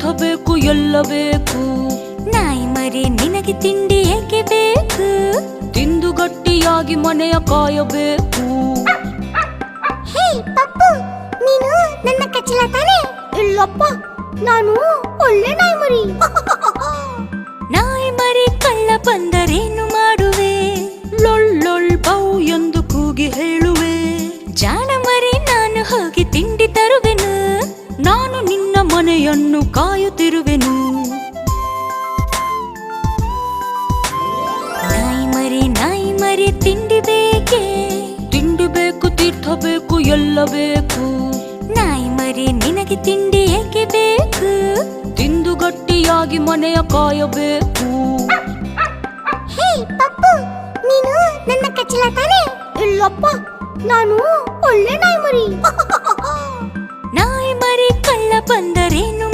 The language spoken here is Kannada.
ತೀರ್ಥ ಬೇಕು ಎಲ್ಲ ಬೇಕು. ನಾಯಿ ಮರಿ ನಿನಗೆ ತಿಂಡಿ ಏಕೆ ಬೇಕು? ತಿಂದು ಗಟ್ಟಿಯಾಗಿ ಮನೆಯ ಕಾಯಬೇಕು. ಹೇ ಪಪ್ಪು, ನೀನು ನನ್ನ ಕಚ್ಚಲ ತಾನೆ? ಇಲ್ಲಪ್ಪ, ನಾನು ಒಳ್ಳೆ ನಾಯಿ ಮರಿ. ನಾಯಿ ಮರಿ ಕಳ್ಳ ಬಂದರೇನು ಮಾಡುವೆ? ಲೊಳ್ಳೊಳ್ ಬೌ ಎಂದು ಕೂಗಿ ಹೇಳುವೆ. ಜಾಣ ಮರಿ ನಾನು ಹೋಗಿ ತಿಂಡಿ ತರುವೆನು. ನಾನು ನಿನ್ನ ಮನೆಯನ್ನು ಕಾಯುತ್ತಿರುವೆನು. ನಾಯಿ ಮರಿ ತಿಂಡಿ ಬೇಕೆ? ತಿಂಡಿ ಬೇಕು, ತೀರ್ಥ ಬೇಕು, ಎಲ್ಲ ಬೇಕು. ನಾಯಿ ಮರಿ ನಿನಗೆ ತಿಂಡಿ ಏಕೆ ಬೇಕು? ತಿಂದು ಗಟ್ಟಿಯಾಗಿ ಮನೆಯ ಕಾಯಬೇಕು. ಹೇ ಪಪ್ಪು, ನೀನು ನನ್ನ ಕಚ್ಚಲ ತಾನೆ? ಇಲ್ಲಪ್ಪ, ನಾನು ಒಳ್ಳೆ ನಾಯಿ ಮರಿ. ನಾಯಿ ಮರಿ ಕಳ್ಳ ಬಂದರೇನು